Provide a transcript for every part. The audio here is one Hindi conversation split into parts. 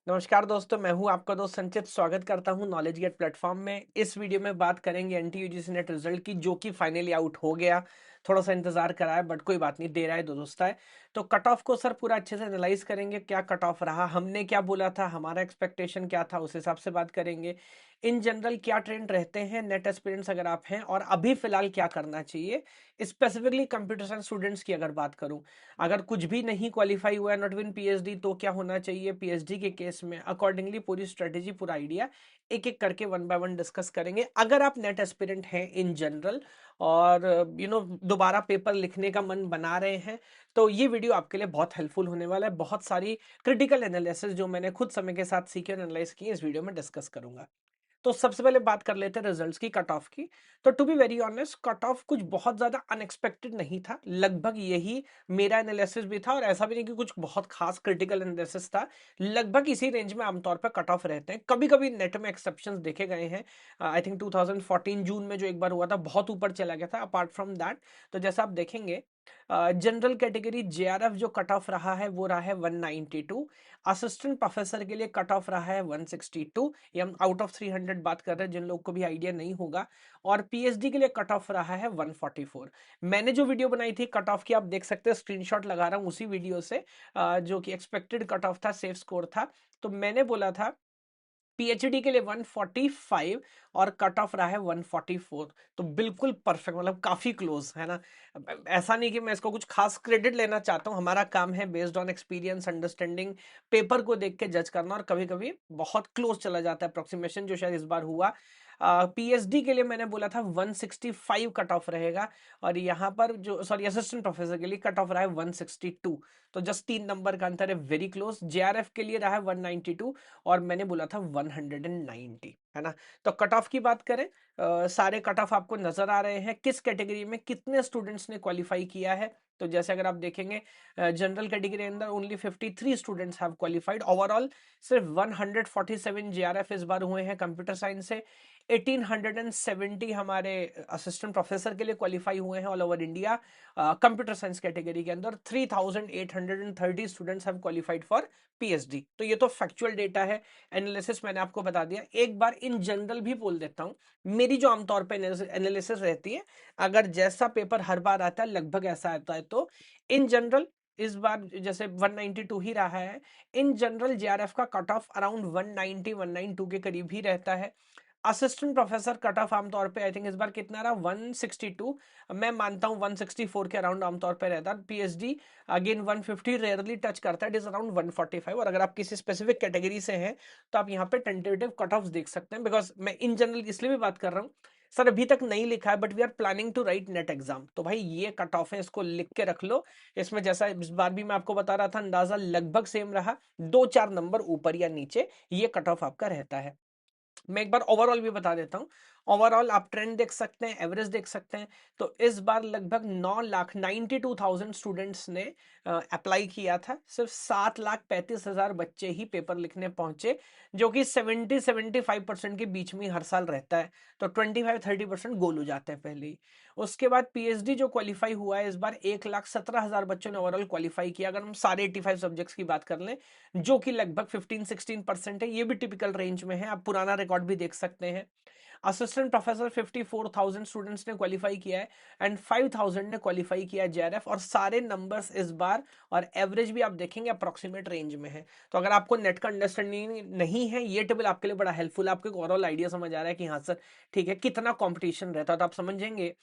नमस्कार दोस्तों, मैं हूं आपका दोस्त संचित। स्वागत करता हूं नॉलेज गेट प्लेटफॉर्म में। इस वीडियो में बात करेंगे एनटी यूजीसी नेट रिजल्ट की, जो कि फाइनली आउट हो गया। थोड़ा सा इंतजार करा है बट कोई बात नहीं, दे रहा है दोस्त है। तो कट ऑफ को सर पूरा अच्छे से एनालाइज करेंगे, क्या कट ऑफ रहा, हमने क्या बोला था, हमारा एक्सपेक्टेशन क्या था, उस हिसाब से बात करेंगे। इन जनरल क्या ट्रेंड रहते हैं नेट एस्पिरेंट्स अगर आप हैं, और अभी फिलहाल क्या करना चाहिए। स्पेसिफिकली कंप्यूटर साइंस स्टूडेंट्स की अगर बात करूं, अगर कुछ भी नहीं क्वालिफाई हुआ है, नॉट विन पीएचडी, तो क्या होना चाहिए पीएचडी के केस में, अकॉर्डिंगली पूरी स्ट्रेटेजी, पूरा आइडिया एक एक करके वन बाय वन डिस्कस करेंगे। अगर आप नेट एस्पिरेंट हैं इन जनरल और दोबारा पेपर लिखने का मन बना रहे हैं, तो ये वीडियो आपके लिए बहुत हेल्पफुल होने वाला है। बहुत सारी क्रिटिकल एनालिसिस जो मैंने खुद समय के साथ सीखे और एनालाइज किए, इस वीडियो में डिस्कस करूंगा। तो सबसे पहले बात कर लेते हैं रिजल्ट्स की, कट ऑफ की। तो to be very honest, cut off कुछ बहुत ज्यादा अनएक्सपेक्टेड नहीं था, लगभग यही मेरा एनालिसिस भी था, और ऐसा भी नहीं कि कुछ बहुत खास क्रिटिकल एनालिसिस था। लगभग इसी रेंज में आमतौर पर कट ऑफ रहते हैं। कभी कभी नेट में एक्सेप्शंस देखे गए हैं। आई थिंक 2014 जून में जो एक बार हुआ था, बहुत ऊपर चला गया था। अपार्ट फ्रॉम दैट, तो जैसा आप देखेंगे, जनरल कैटेगरी जेआरएफ जो कट ऑफ रहा है वो रहा है 192। असिस्टेंट प्रोफेसर के लिए कट ऑफ रहा है 162। ये हम आउट ऑफ 300 बात कर रहे हैं, जिन लोग को भी आइडिया नहीं होगा। और पीएचडी के लिए कट ऑफ रहा है 144। मैंने जो वीडियो बनाई थी कट ऑफ की, आप देख सकते हैं, स्क्रीनशॉट लगा रहा हूं उसी वीडियो से, जो कि एक्सपेक्टेड कट ऑफ था, सेफ स्कोर था। तो मैंने बोला था पीएचडी के लिए 145 और कट ऑफ रहा है 144। तो बिल्कुल परफेक्ट, मतलब काफी क्लोज है ना। ऐसा नहीं कि मैं इसको कुछ खास क्रेडिट लेना चाहता हूं, हमारा काम है based on experience, understanding, paper को देख के जज करना, और कभी कभी बहुत क्लोज चला जाता है अप्रोक्सीमेशन, जो शायद इस बार हुआ। पीएचडी के लिए मैंने बोला था 165 कट ऑफ रहेगा, और यहाँ पर जो, सॉरी, असिस्टेंट प्रोफेसर के लिए कट ऑफ रहा है 162। तो जस्ट 3 नंबर का अंतर है, वेरी क्लोज। जेआरएफ के लिए रहा है 192, और मैंने बोला था 190, है ना। तो कट ऑफ की बात करें, सारे कट ऑफ आपको नजर आ रहे हैं, किस कैटेगरी में कितने स्टूडेंट्स ने क्वालिफाई किया है। तो जैसे अगर आप देखेंगे, जनरल कैटेगरी अंदर only 53 students have qualified overall. सिर्फ 147 जेआरएफ इस बार हुए हैं कंप्यूटर साइंस से। 1870 हमारे असिस्टेंट प्रोफेसर के लिए क्वालिफाई हुए हैं all over India. Computer science category के अंदर 3830 students have qualified for PhD. तो ये तो फैक्चुअल डेटा है, एनालिसिस मैंने आपको बता दिया। एक बार इन जनरल भी बोल देता हूं, मेरी जो आमतौर पे एनालिसिस रहती है, अगर जैसा पेपर हर बार आता है लगभग ऐसा आता है, तो इन जनरल इस बार जैसे 192 ही रहा है। इन जनरल जेआरएफ का कट ऑफ अराउंड 190 192 के करीब ही रहता है। असिस्टेंट प्रोफेसर कट ऑफ आमतौर पे आई थिंक इस बार कितना रहा, 162। मैं मानता हूं 164 के अराउंड आमतौर पे रहता है। पीएचडी अगेन 150 रेयरली टच करता है, इट इज अराउंड 145। और अगर आप किसी स्पेसिफिक कैटेगरी से हैं, तो आप यहाँ पे टेंटेटिव कट ऑफ देख सकते हैं। बिकॉज मैं इन जनरल इसलिए भी बात कर रहा हूँ, सर अभी तक नहीं लिखा है but we are planning to write NET exam, तो भाई ये कट ऑफ है, इसको लिख के रख लो। इसमें जैसा इस बार भी मैं आपको बता रहा था, अंदाजा लगभग सेम रहा, 2-4 नंबर ऊपर या नीचे ये कट ऑफ आपका रहता है। मैं एक बार ओवरऑल भी बता देता हूं। ओवरऑल आप ट्रेंड देख सकते हैं, एवरेज देख सकते हैं। तो इस बार लगभग 9,92,000 स्टूडेंट्स ने अप्लाई किया था, सिर्फ 7,35,000 बच्चे ही पेपर लिखने पहुंचे, जो कि 70-75% के बीच में हर साल रहता है। तो 25-30% गोल हो जाते हैं पहले ही। उसके बाद पीएचडी जो क्वालिफाई हुआ है इस बार, 1,17,000 बच्चों ने ओवरऑल क्वालिफाई किया, अगर हम सारे 85 सब्जेक्ट्स की बात कर लें, जो कि लगभग 15-16% है। ये भी टिपिकल रेंज में है, आप पुराना रिकॉर्ड भी देख सकते हैं। असिस्टेंट प्रोफेसर 54,000 स्टूडेंट्स ने क्वालिफाई किया है, एंड 5,000 ने क्वालिफाई किया है जेआरएफ, और सारे नंबर्स इस बार, और एवरेज भी आप देखेंगे अप्रोक्सीमेट रेंज में है। तो अगर आपको नेट का अंडरस्टैंडिंग नहीं है, ये टेबल आपके लिए बड़ा हेल्पफुल है, आपको एक ओवरऑल आइडिया समझ आ रहा है कि हाँ सर ठीक है, कितना कॉम्पिटिशन रहता है, तो आप समझेंगे।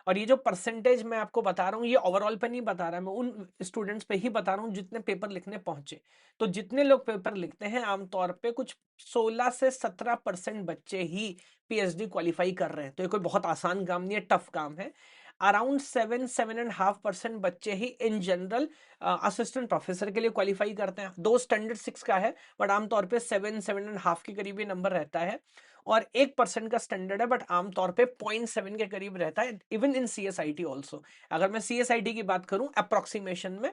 और ये जो परसेंटेज मैं आपको बता रहा हूँ, ये ओवरऑल पे नहीं बता रहा, मैं उन स्टूडेंट्स पे ही बता रहा हूँ जितने पेपर लिखने पहुंचे। तो जितने लोग पेपर लिखते हैं, आमतौर पे कुछ 16 से 17% बच्चे ही पीएचडी क्वालिफाई कर रहे हैं। तो ये कोई बहुत आसान काम नहीं है, टफ काम है। अराउंड 7-7.5% बच्चे ही इन जनरल असिस्टेंट प्रोफेसर के लिए क्वालिफाई करते हैं। दो स्टैंडर्ड 6 का है, बट आमतौर पे 7-7.5 के करीब ये नंबर रहता है। और 1% का स्टैंडर्ड है, बट आमतौर पे 0.7 के करीब रहता है, इवन इन सीएसआईटी ऑल्सो। अगर मैं सीएसआईटी की बात करूं अप्रोक्सीमेशन में,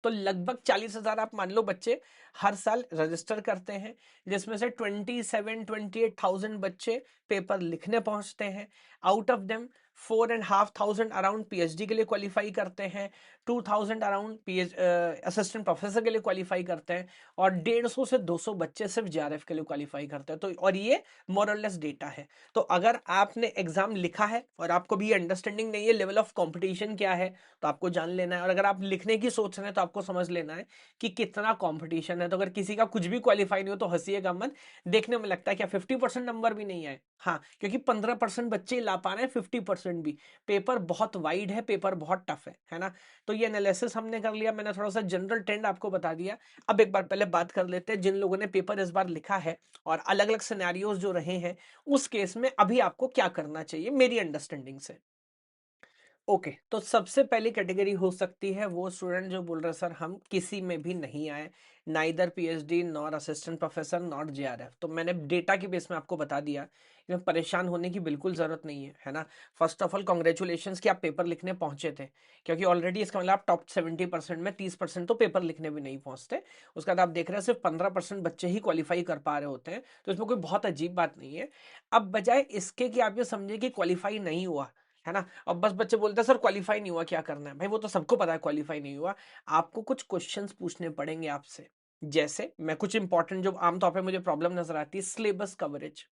तो लगभग 40,000 आप मान लो बच्चे हर साल रजिस्टर करते हैं, जिसमें से 27-28,000 बच्चे पेपर लिखने पहुंचते हैं। Out of them 4,500 around PhD के लिए क्वालिफाई करते हैं, 2,000 अराउंड पीएच असिस्टेंट प्रोफेसर के लिए क्वालिफाई करते हैं, और 150 से 200 बच्चे सिर्फ जेआरएफ के लिए क्वालिफाई करते हैं। तो और ये मोरलेस डेटा है। तो अगर आपने एग्जाम लिखा है और आपको भी अंडरस्टैंडिंग नहीं है लेवल ऑफ कंपटीशन क्या है, तो आपको जान लेना है। और अगर आप लिखने की सोच रहे हैं तो आपको समझ लेना है कि कितना कंपटीशन है। तो अगर किसी का कुछ भी क्वालिफाई नहीं हो तो हंसीएगा मत, देखने में लगता है क्या 50% नंबर भी नहीं आए, हाँ, क्योंकि 15% बच्चे ला पा रहे हैं, 50% भी। पेपर बहुत वाइड है, पेपर बहुत टफ है ना। तो ये एनालिसिस हमने कर लिया, मैंने थोड़ा सा जनरल ट्रेंड आपको बता दिया। अब एक बार पहले बात कर लेते हैं जिन लोगों ने पेपर इस बार लिखा है और अलग अलग सिनेरियोज जो रहे हैं, उस केस में अभी आपको क्या करना चाहिए मेरी अंडरस्टैंडिंग से। ओके, तो सबसे पहली कैटेगरी हो सकती है वो स्टूडेंट जो बोल रहे सर हम किसी में भी नहीं आए, neither PhD nor assistant professor not JRF. तो मैंने डेटा के बेस में आपको बता दिया, इसमें परेशान होने की बिल्कुल जरूरत नहीं है ना। फर्स्ट ऑफ ऑल कॉन्ग्रेचुलेशन कि आप पेपर लिखने पहुंचे थे, क्योंकि ऑलरेडी इसका मतलब आप टॉप 70% में 30% तो पेपर लिखने भी नहीं पहुंचते। उसके बाद आप देख रहे हैं सिर्फ 15% बच्चे ही क्वालिफाई कर पा रहे होते हैं, तो इसमें कोई बहुत अजीब बात नहीं है। अब बजाय इसके कि आप ये समझे कि क्वालिफाई नहीं हुआ है ना, अब बस बच्चे बोलते हैं सर क्वालिफाई नहीं हुआ क्या करना है, भाई वो तो सबको पता है क्वालिफाई नहीं हुआ। आपको कुछ क्वेश्चंस पूछने पड़ेंगे आपसे, जैसे मैं कुछ इंपॉर्टेंट जो आमतौर पे मुझे प्रॉब्लम नजर आती है, syllabus coverage.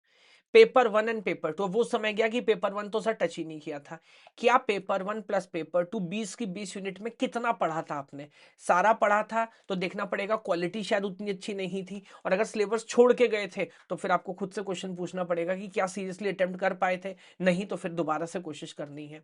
Paper one and paper two, वो समय गया कि पेपर वन तो सर टच ही नहीं किया था। क्या paper one plus paper two 20 की 20 यूनिट में कितना पढ़ा था आपने? सारा पढ़ा था तो देखना पड़ेगा, क्वालिटी शायद उतनी अच्छी नहीं थी। और अगर सिलेबस छोड़ के गए थे तो फिर आपको खुद से क्वेश्चन पूछना पड़ेगा कि क्या सीरियसली अटेम्प्ट कर पाए थे, नहीं तो फिर दोबारा से कोशिश करनी है।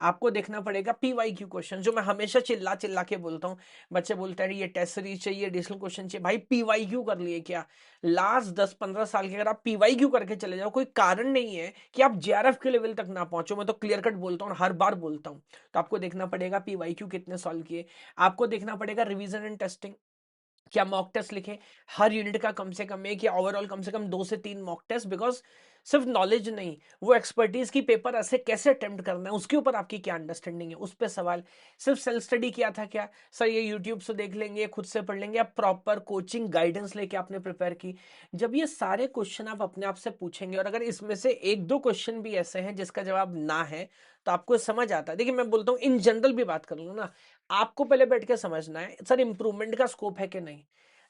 आपको देखना पड़ेगा पीवाई क्यू क्वेश्चन, जो मैं हमेशा चिल्ला चिल्ला के बोलता हूँ। बच्चे बोलते हैं ये टेस्ट सीरीज चाहिए, एडिशनल क्वेश्चन चाहिए, भाई पीवाई क्यू कर लिए क्या? लास्ट 10-15 साल के अगर आप पीवाई क्यू करके चले जाओ, कोई कारण नहीं है कि आप जेआरएफ के लेवल तक ना पहुंचो। मैं तो क्लियर कट बोलता हूँ, हर बार बोलता हूँ। तो आपको देखना पड़ेगा पीवाई क्यू कितने सॉल्व किए। आपको देखना पड़ेगा रिवीजन एंड टेस्टिंग, क्या मॉक टेस्ट लिखे हर यूनिट का कम से कम एक, या ओवरऑल कम से कम 2 से 3 मॉक टेस्ट। बिकॉज सिर्फ नॉलेज नहीं, वो एक्सपर्टीज की पेपर ऐसे कैसे अटेम्प्ट करना है उसके ऊपर आपकी क्या अंडरस्टैंडिंग है, उस पर सवाल। सिर्फ सेल्फ स्टडी किया था क्या सर, ये यूट्यूब से देख लेंगे, खुद से पढ़ लेंगे, या प्रॉपर कोचिंग गाइडेंस लेके आपने प्रिपेयर की? जब ये सारे क्वेश्चन आप अपने आप से पूछेंगे, और अगर इसमें से एक दो क्वेश्चन भी ऐसे हैं जिसका जवाब ना है, तो आपको समझ आता है। देखिए मैं बोलता हूँ इन जनरल भी बात कर लो ना, आपको पहले बैठ के समझना है सर इंप्रूवमेंट का स्कोप है कि नहीं।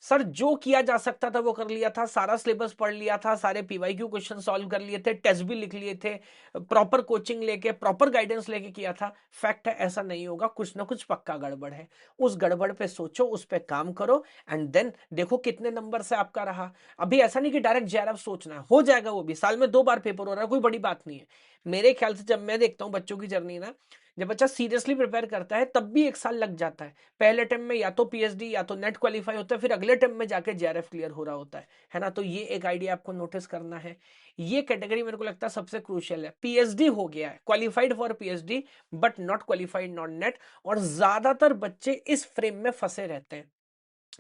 सर जो किया जा सकता था वो कर लिया था, सारा सिलेबस पढ़ लिया था, सारे पीवाईक्यू क्वेश्चन सॉल्व कर लिए थे, टेस्ट भी लिख लिए थे, प्रॉपर कोचिंग लेके प्रॉपर गाइडेंस लेके किया था। फैक्ट है ऐसा नहीं होगा, कुछ ना कुछ पक्का गड़बड़ है। उस गड़बड़ पे सोचो, उस पे काम करो, एंड देन देखो कितने नंबर से आपका रहा। अभी ऐसा नहीं कि डायरेक्ट जेआरएफ सोचना है, हो जाएगा वो भी, साल में 2 बार पेपर हो रहा है, कोई बड़ी बात नहीं है। मेरे ख्याल से जब मैं देखता हूँ बच्चों की जर्नी ना, जब बच्चा सीरियसली प्रिपेयर करता है तब भी 1 साल लग जाता है। पहले टाइम में या तो पीएचडी या तो नेट क्वालिफाई होता है, फिर अगले टाइम में जाके जेआरएफ क्लियर हो रहा होता है ना। तो ये एक आइडिया आपको नोटिस करना है। ये कैटेगरी मेरे को लगता है सबसे क्रूशियल है। पीएचडी हो गया है, qualified for PhD but not qualified not net, और ज्यादातर बच्चे इस फ्रेम में फंसे रहते हैं।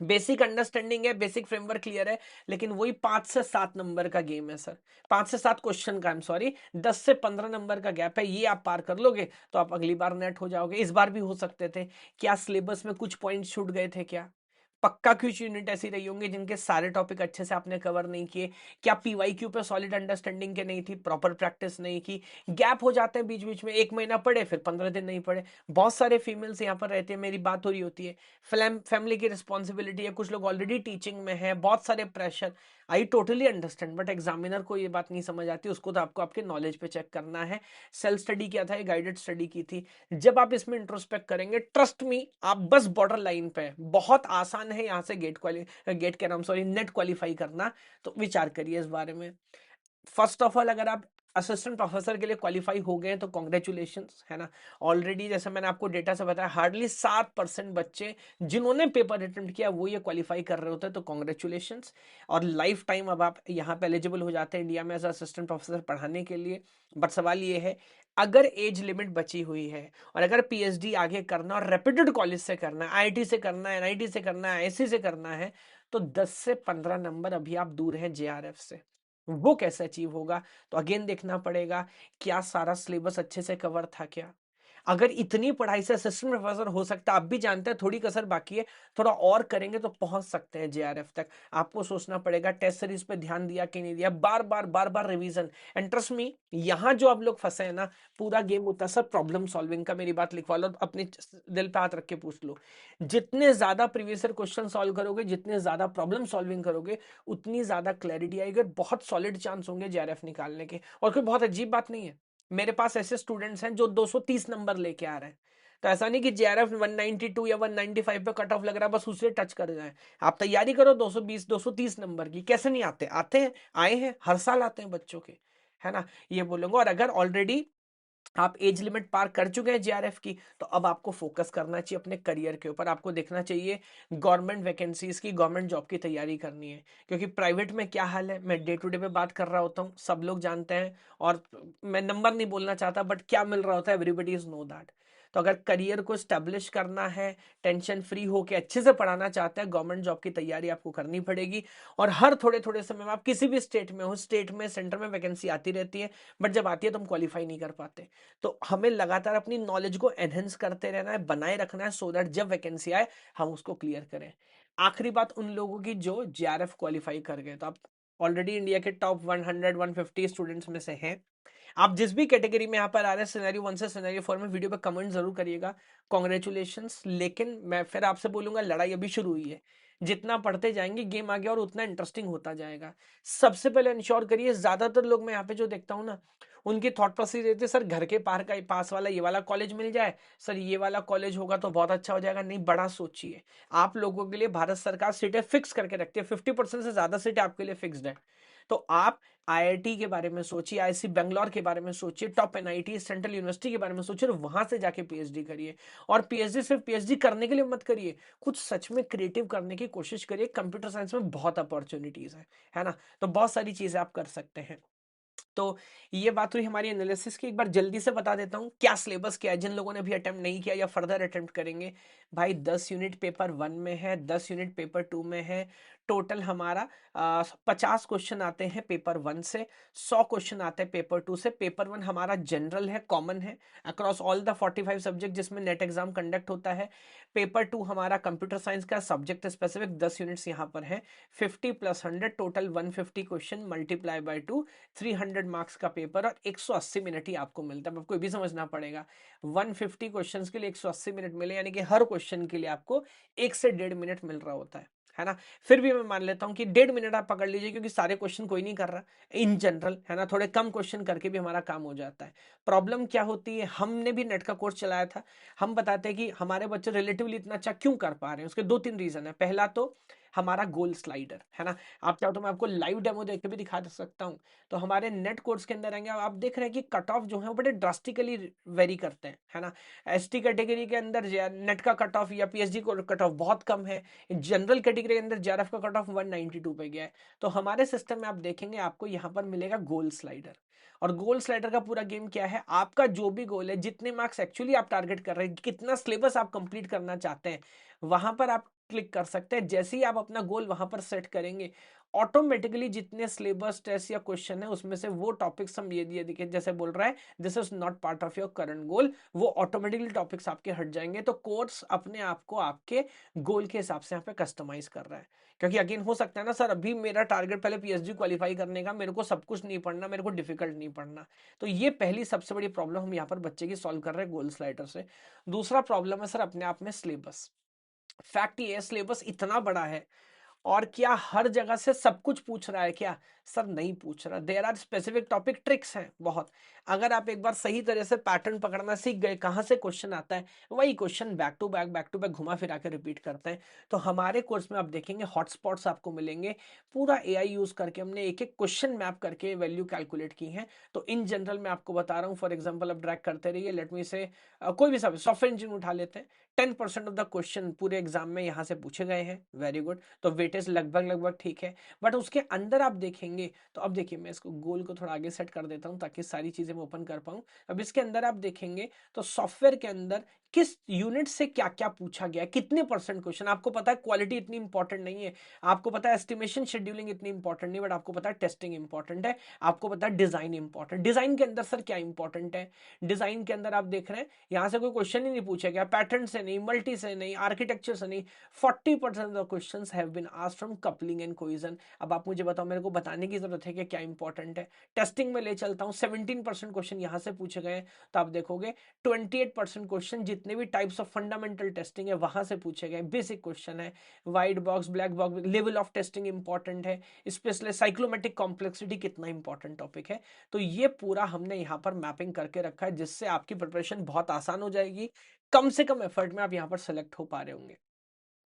बेसिक अंडरस्टैंडिंग है, बेसिक फ्रेमवर्क क्लियर है, लेकिन वही 5 से 7 नंबर का गेम है सर, 5 से 7 क्वेश्चन का, आई एम सॉरी, 10 से 15 नंबर का गैप है। ये आप पार कर लोगे तो आप अगली बार नेट हो जाओगे। इस बार भी हो सकते थे। क्या सिलेबस में कुछ पॉइंट छूट गए थे क्या? पक्का कुछ यूनिट ऐसी रही होंगी जिनके सारे टॉपिक अच्छे से आपने कवर नहीं किए। क्या पीवाईक्यू पे सॉलिड अंडरस्टैंडिंग के नहीं थी, प्रॉपर प्रैक्टिस नहीं की, गैप हो जाते हैं बीच बीच में, 1 महीना पढ़े फिर 15 दिन नहीं पढ़े। बहुत सारे फीमेल्स यहाँ पर रहते हैं, मेरी बात हो रही होती है, फैमिली की रिस्पॉन्सिबिलिटी है, कुछ लोग ऑलरेडी टीचिंग में है, बहुत सारे pressure. I totally understand, but examiner को ये बात नहीं समझ आती, उसको तो आपको आपके नॉलेज पे चेक करना है। सेल्फ स्टडी किया था, ये गाइडेड स्टडी की थी। जब आप इसमें इंट्रोस्पेक्ट करेंगे, ट्रस्ट मी, आप बस बॉर्डर लाइन पे है, बहुत आसान है यहाँ से गेट के नाम सॉरी नेट क्वालिफाई करना। तो विचार करिए इस बारे में। फर्स्ट ऑफ ऑल अगर आप असिस्टेंट प्रोफेसर के लिए क्वालिफाई हो गए तो कॉन्ग्रेचुलेशन, है ना। ऑलरेडी जैसे मैंने आपको डेटा से बताया, हार्डली 7% बच्चे जिन्होंने पेपर अटेम्प्ट किया वो ये क्वालिफाई कर रहे होते हैं, तो कॉन्ग्रेचुलेशन। और लाइफ टाइम अब आप यहाँ पे एलिजिबल हो जाते हैं इंडिया में एज असिस्टेंट प्रोफेसर पढ़ाने के लिए। बट सवाल ये है, अगर एज लिमिट बची हुई है और अगर पीएचडी आगे करना और रेप्यूटेड कॉलेज से करना है, आईआईटी से करना है, एनआईटी से करना है, आईएससी से करना है, तो 10 से 15 नंबर अभी आप दूर हैं जेआरएफ से। वो कैसे अचीव होगा? तो अगेन देखना पड़ेगा क्या सारा सिलेबस अच्छे से कवर था क्या। अगर इतनी पढ़ाई से असिस्टेंट प्रोफेसर हो सकता है, आप भी जानते हैं थोड़ी कसर बाकी है, थोड़ा और करेंगे तो पहुंच सकते हैं जेआरएफ तक। आपको सोचना पड़ेगा टेस्ट सीरीज पे ध्यान दिया कि नहीं दिया, बार बार रिवीजन। एंड ट्रस्ट मी, यहां जो आप लोग फंसे हैं ना, पूरा गेम होता है सर प्रॉब्लम सॉल्विंग का। मेरी बात लिखवा लो, अपने दिल पे हाथ रख के पूछ लो, जितने ज्यादा प्रीवियस ईयर क्वेश्चन सॉल्व करोगे, जितने ज्यादा प्रॉब्लम सॉल्विंग करोगे, उतनी ज्यादा क्लैरिटी आएगी, बहुत सॉलिड चांस होंगे जेआरएफ निकालने के। और कोई बहुत अजीब बात नहीं है, मेरे पास ऐसे स्टूडेंट्स हैं जो 230 नंबर लेके आ रहे हैं। तो ऐसा नहीं कि जेआरएफ 192 या 195 पे कट ऑफ लग रहा है बस उसे टच कर जाए। आप तैयारी करो 220 230 नंबर की। कैसे नहीं आते, आते हैं, आए हैं, हर साल आते हैं बच्चों के, है ना, ये बोलूंगा। और अगर ऑलरेडी आप एज लिमिट पार कर चुके हैं जेआरएफ की, तो अब आपको फोकस करना चाहिए अपने करियर के ऊपर। आपको देखना चाहिए गवर्नमेंट वैकेंसीज की, गवर्नमेंट जॉब की तैयारी करनी है। क्योंकि प्राइवेट में क्या हाल है, मैं डे टू डे पे बात कर रहा होता हूँ, सब लोग जानते हैं। और मैं नंबर नहीं बोलना चाहता, बट क्या मिल रहा होता है, एवरीबडी इज नो दैट। तो अगर करियर को स्टैब्लिश करना है, टेंशन फ्री होकर अच्छे से पढ़ाना चाहते हैं, गवर्नमेंट जॉब की तैयारी आपको करनी पड़ेगी। और हर थोड़े थोड़े समय में, आप किसी भी स्टेट में हो, स्टेट में सेंटर में वैकेंसी आती रहती है, बट जब आती है तो हम क्वालिफाई नहीं कर पाते। तो हमें लगातार अपनी नॉलेज को एनहेंस करते रहना है, बनाए रखना है, सो दैट जब वैकेंसी आए हम उसको क्लियर करें। आखिरी बात उन लोगों की जो जेआरएफ क्वालिफाई कर गए, तो आप ऑलरेडी इंडिया के टॉप 100 150 स्टूडेंट्स में से हैं। आप जिस भी कैटेगरी में यहाँ पर आ रहे हैं, सिनेरियो 1 से सिनेरियो 4 में, वीडियो पे कमेंट जरूर करिएगा। कॉन्ग्रेचुलेशंस। लेकिन मैं फिर आपसे बोलूंगा, लड़ाई अभी शुरू हुई है। जितना पढ़ते जाएंगे गेम आगे और उतना इंटरेस्टिंग होता जाएगा। सबसे पहले इंश्योर करिए, ज्यादातर लोग मैं यहाँ पे जो देखता हूँ ना, उनकी थॉट प्रोसेस रहती है सर घर के पार का पास वाला ये वाला कॉलेज मिल जाए, सर ये वाला कॉलेज होगा तो बहुत अच्छा हो जाएगा। नहीं, बड़ा सोचिए। आप लोगों के लिए भारत सरकार सीटें फिक्स करके रखती है, 50% से ज्यादा सीटें आपके लिए फिक्स्ड है। तो आप आईआईटी के बारे में सोचिए, आईआईसी बेंगलोर के बारे में सोचिए, टॉप एनआईटी सेंट्रल यूनिवर्सिटी के बारे में सोचिए, और वहां से जाके पीएचडी करिए। और पीएचडी सिर्फ पीएचडी करने के लिए मत करिए, कुछ सच में क्रिएटिव करने की कोशिश करिए। कंप्यूटर साइंस में बहुत अपॉर्चुनिटीज है ना। तो बहुत सारी चीजें आप कर सकते हैं। तो ये बात हुई हमारी एनालिसिस की। एक बार जल्दी से बता देता हूँ क्या सिलेबस क्या है, जिन लोगों ने अभी अटेम्प्ट नहीं किया या फर्दर अटेम्प्ट करेंगे। भाई 10 यूनिट पेपर 1 में है, 10 यूनिट पेपर 2 में है। टोटल हमारा 50 क्वेश्चन आते हैं पेपर 1 से, 100 क्वेश्चन आते हैं पेपर 2 से। पेपर 1 हमारा जनरल है, कॉमन है अक्रॉस ऑल द 45 सब्जेक्ट, जिसमें नेट एग्जाम कंडक्ट होता है। पेपर 2 हमारा कंप्यूटर साइंस का सब्जेक्ट स्पेसिफिक 10 यूनिट्स यहाँ पर है। 50 plus 100 total 150 question multiply by 2, 300 marks का पेपर, और 180 मिनट ही आपको मिलता है। आपको ये भी समझना पड़ेगा, 150 क्वेश्चंस के लिए 180 मिनट मिले, यानी कि हर क्वेश्चन के लिए आपको 1 से 1.5 मिनट मिल रहा होता है ना। फिर भी मैं मान लेता हूं कि 1.5 मिनट आप पकड़ लीजिए, क्योंकि सारे क्वेश्चन कोई नहीं कर रहा इन जनरल, है ना। थोड़े कम क्वेश्चन करके भी हमारा काम हो जाता है। प्रॉब्लम क्या होती है, हमने भी नेट का कोर्स चलाया था, हम बताते हैं कि हमारे बच्चे रिलेटिवली इतना अच्छा क्यों कर पा रहे हैं। उसके 2 3 रीजन है। पहला तो हमारा गोल स्लाइडर, है ना। आप चाहो तो मैं आपको लाइव डेमो देख के भी दिखा सकता हूँ। तो हमारे नेट कोर्स के अंदर आएंगे, आप देख रहे हैं कि कट ऑफ जो है वो बड़े ड्रास्टिकली वेरी करते हैं, है ना। एसटी कैटेगरी के अंदर नेट का कट ऑफ या पीएचडी को कट ऑफ बहुत कम है। जनरल कैटेगरी के अंदर जेआरएफ का कट ऑफ 192 पे गया है। तो हमारे सिस्टम में आप देखेंगे, आपको यहाँ पर मिलेगा गोल स्लाइडर। और गोल स्लाइडर का पूरा गेम क्या है, आपका जो भी गोल है, जितने मार्क्स एक्चुअली आप टारगेट कर रहे हैं, कितना सिलेबस आप कंप्लीट करना चाहते हैं, वहां पर आप क्लिक कर सकते हैं। जैसे ही आप अपना गोल वहां पर सेट करेंगे, ऑटोमेटिकली जितने सिलेबस टेस्ट या क्वेश्चन है उसमें से वो टॉपिक्स हम ये देखिए, जैसे बोल रहा है this is not part of your current goal, वो ऑटोमेटिकली टॉपिक्स आपके हट जाएंगे। तो कोर्स अपने आप को आपके गोल के हिसाब से यहाँ पे कस्टमाइज कर रहा है। क्योंकि अगेन हो सकता है ना सर, अभी मेरा टारगेट पहले पीएचडी क्वालिफाई करने का, मेरे को सब कुछ नहीं पढ़ना, मेरे को डिफिकल्ट नहीं पढ़ना। तो ये पहली सबसे बड़ी प्रॉब्लम हम यहाँ पर बच्चे की सॉल्व कर रहे हैं गोल स्लाइडर से। दूसरा प्रॉब्लम है सर अपने आप में सिलेबस। फैक्ट ये सिलेबस इतना बड़ा है, और क्या हर जगह से सब कुछ पूछ रहा है क्या, सर नहीं पूछ रहा। There are specific topic tricks हैं बहुत। अगर आप एक बार सही तरह से पैटर्न पकड़ना सीख गए, कहां से क्वेश्चन आता है, वही क्वेश्चन बैक टू बैक घुमा फिरा के रिपीट करते हैं। तो हमारे कोर्स में आप देखेंगे हॉटस्पॉट्स आपको मिलेंगे, पूरा एआई यूज करके हमने एक एक क्वेश्चन मैप करके वैल्यू कैलकुलेट की है। तो इन जनरल मैं आपको बता रहा हूँ, फॉर एग्जाम्पल आप ड्रैग करते रहिए, लेट मी से कोई भी सब सॉफ्टवेयर इंजीनियर उठा लेते हैं, 10% ऑफ द क्वेश्चन पूरे एग्जाम में यहाँ से पूछे गए हैं, वेरी गुड। तो वेटेज लगभग लगभग ठीक है, बट उसके अंदर आप देखेंगे तो अब देखिए मैं इसको गोल को थोड़ा आगे सेट कर देता हूँ ताकि सारी चीजें मैं ओपन कर पाऊँ। अब इसके अंदर आप देखेंगे तो सॉफ्टवेयर के अंदर किस यूनिट से क्या क्या पूछा गया, कितने परसेंट क्वेश्चन। आपको पता है क्वालिटी इतनी इंपॉर्टेंट नहीं है, आपको पता है एस्टिमेशन शेड्यूलिंग इतनी इंपॉर्टेंट नहीं, बट आपको पता है टेस्टिंग इंपॉर्टेंट है, आपको पता है डिजाइन इंपॉर्टेंट। डिजाइन के अंदर सर क्या इंपॉर्टेंट है, डिजाइन के अंदर आप देख रहे हैं यहां से कोई क्वेश्चन ही नहीं पूछा गया, पैटर्न से नहीं, मल्टी से नहीं, आर्किटेक्चर से नहीं। 40% of questions have been asked from coupling and cohesion. अब आप मुझे बताओ, मेरे को बताने की जरूरत है कि क्या इंपॉर्टेंट है। टेस्टिंग में ले चलता हूं, 17% क्वेश्चन यहां से पूछे गए, तो आप देखोगे 28% क्वेश्चन जितने भी टाइप्स ऑफ फंडामेंटल टेस्टिंग है वहां से पूछे गए, बेसिक क्वेश्चन है। White box, black box, level of testing important है, स्पेशली साइक्लोमेटिक कॉम्प्लेक्सिटी कितना इंपॉर्टेंट टॉपिक है। तो ये पूरा हमने यहाँ पर मैपिंग करके रखा है, जिससे आपकी प्रिपरेशन बहुत आसान हो जाएगी, कम से कम एफर्ट में आप यहाँ पर सेलेक्ट हो पा रहे होंगे।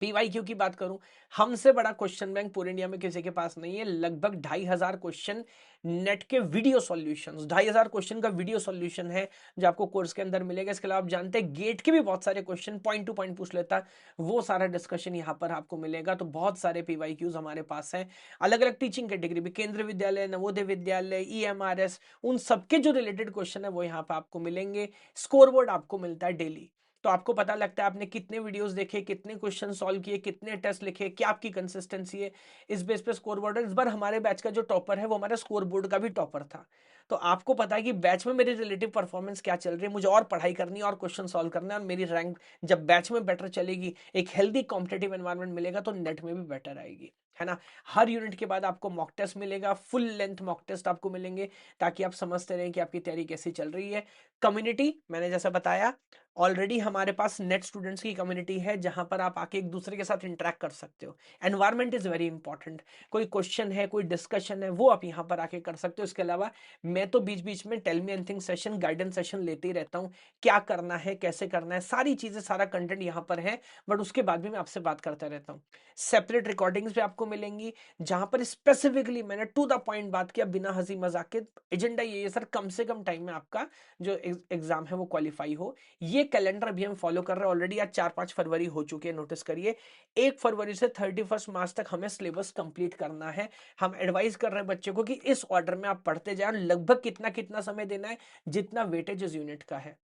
पीवाईक्यू की बात करूं, हमसे बड़ा क्वेश्चन बैंक पूरे इंडिया में किसी के पास नहीं है। लगभग 2500 क्वेश्चन नेट के वीडियो सॉल्यूशंस, 2500 क्वेश्चन का वीडियो सॉल्यूशन है जो आपको कोर्स के अंदर मिलेगा। इसके अलावा आप जानते हैं गेट के भी बहुत सारे क्वेश्चन पॉइंट टू पॉइंट पूछ लेता है, वो सारा डिस्कशन यहाँ पर आपको मिलेगा। तो बहुत सारे पीवाईक्यूज हमारे पास हैं, अलग अलग टीचिंग कैटेगरी भी, केंद्रीय विद्यालय, नवोदय विद्यालय, ईएमआरएस, उन सबके जो रिलेटेड क्वेश्चन है वो यहाँ पर आपको मिलेंगे। स्कोर बोर्ड आपको मिलता है डेली, तो आपको पता लगता है आपने कितने वीडियोस देखे, कितने क्वेश्चन सॉल्व किए, कितने टेस्ट लिखे, क्या आपकी कंसिस्टेंसी है। इस बेस पे स्कोर बोर्ड है। इस बार हमारे बैच का जो टॉपर है वो हमारे स्कोर बोर्ड का भी टॉपर था, तो आपको पता है कि बैच में मेरी रिलेटिव परफॉर्मेंस क्या चल रही है। मुझे और पढ़ाई करनी है और क्वेश्चन सॉल्व करना है, और मेरी रैंक जब बैच में बेटर चलेगी, एक हेल्दी कॉम्पिटेटिव एनवायरमेंट मिलेगा, तो नेट में भी बेटर आएगी, है ना। हर यूनिट के बाद आपको मॉक टेस्ट मिलेगा, फुल लेंथ मॉक टेस्ट आपको मिलेंगे, ताकि आप समझते रहें कि आपकी तैयारी कैसी चल रही है। कम्युनिटी मैंने जैसा बताया, ऑलरेडी हमारे पास नेट स्टूडेंट्स की कम्युनिटी है, जहां पर आप आके एक दूसरे के साथ इंटरेक्ट कर सकते हो। एनवायरनमेंट इज वेरी इंपॉर्टेंट, कोई क्वेश्चन है, कोई डिस्कशन है, वो आप यहाँ पर आके कर सकते हो। इसके अलावा मैं तो बीच बीच में tell me anything session, guidance session लेते ही रहता हूँ, क्या करना है, कैसे करना है, सारी चीजें, सारा कंटेंट यहाँ पर है। बट उसके बाद भी मैं आपसे बात करता रहता हूँ। सेपरेट रिकॉर्डिंग्स भी आपको मिलेंगी, जहां पर स्पेसिफिकली मैंने टू द पॉइंट बात किया, बिना हंसी मजाक के। एजेंडा ये है सर, कम से कम टाइम में आपका जो एग्जाम है वो क्वालिफाई हो। ये कैलेंडर अभी हम फॉलो कर रहे हैं ऑलरेडी। आज 4-5 फरवरी हो चुके हैं, नोटिस करिए। 1 फरवरी से 31 मार्च तक हमें सिलेबस कंप्लीट करना है। हम एडवाइस कर रहे हैं बच्चे को कि इस ऑर्डर में आप पढ़ते जाए, लगभग कितना कितना समय देना है, जितना वेटेज इस यूनिट का है।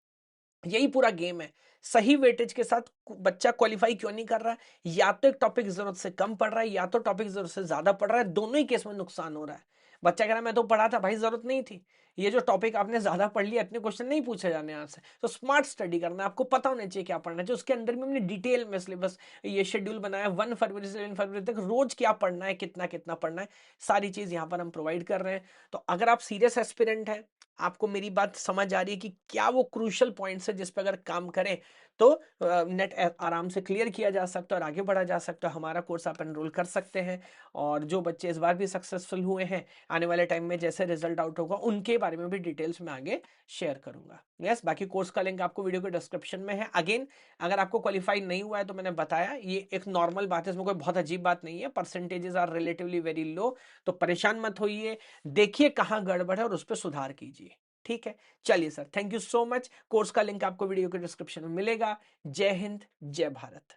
यही पूरा गेम है। सही वेटेज के साथ बच्चा क्वालिफाई क्यों नहीं कर रहा है, या तो एक टॉपिक जरूरत से कम पढ़ रहा है, या तो टॉपिक जरूरत से ज्यादा पढ़ रहा है। दोनों ही केस में नुकसान हो रहा है। बच्चा कह रहा है मैं तो पढ़ा था भाई, जरूरत नहीं थी, ये जो टॉपिक आपने ज्यादा पढ़ लिया, इतने क्वेश्चन नहीं पूछे जाने यहाँ से। तो स्मार्ट स्टडी करना है, आपको पता होना चाहिए क्या पढ़ना है। जो उसके अंदर में हमने डिटेल में सिलेबस ये शेड्यूल बनाया, 1 फरवरी से 11 फरवरी तक रोज क्या पढ़ना है, कितना कितना पढ़ना है, सारी चीज यहाँ पर हम प्रोवाइड कर रहे हैं। तो अगर आप सीरियस एस्पिरेंट हैं, आपको मेरी बात समझ आ रही है कि क्या वो क्रूशियल पॉइंट्स है जिस पे अगर काम करें तो नेट आराम से क्लियर किया जा सकता है और आगे बढ़ा जा सकता है, हमारा कोर्स आप एनरोल कर सकते हैं। और जो बच्चे इस बार भी सक्सेसफुल हुए हैं, आने वाले टाइम में जैसे रिजल्ट आउट होगा उनके बारे में भी डिटेल्स में आगे शेयर करूंगा। यस, बाकी कोर्स का लिंक आपको वीडियो के डिस्क्रिप्शन में है। अगेन, अगर आपको क्वालिफाई नहीं हुआ है तो मैंने बताया ये एक नॉर्मल बात है, इसमें कोई बहुत अजीब बात नहीं है। Percentages are relatively very low, तो परेशान मत होइए, देखिए कहाँ गड़बड़ है और उस पर सुधार कीजिए। ठीक है, चलिए sir, thank you so much. Course का लिंक आपको वीडियो के डिस्क्रिप्शन में मिलेगा। जय हिंद, जय भारत।